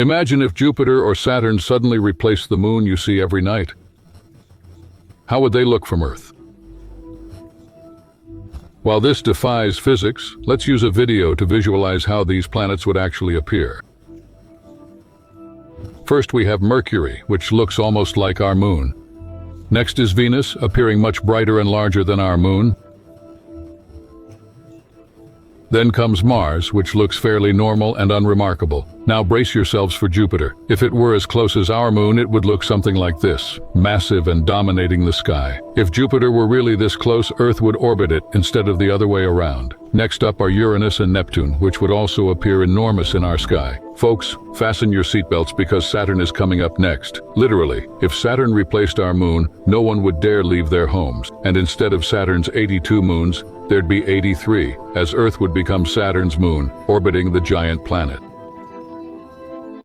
Imagine if Jupiter or Saturn suddenly replaced the moon you see every night. How would they look from Earth? While this defies physics, let's use a video to visualize how these planets would actually appear. First we have Mercury, which looks almost like our moon. Next is Venus, appearing much brighter and larger than our moon. Then comes Mars, which looks fairly normal and unremarkable. Now brace yourselves for Jupiter. If it were as close as our moon, it would look something like this, massive and dominating the sky. If Jupiter were really this close, Earth would orbit it instead of the other way around. Next up are Uranus and Neptune, which would also appear enormous in our sky. Folks, fasten your seatbelts because Saturn is coming up next. Literally, if Saturn replaced our moon, no one would dare leave their homes. And instead of Saturn's 82 moons, there'd be 83, as Earth would become Saturn's moon, orbiting the giant planet.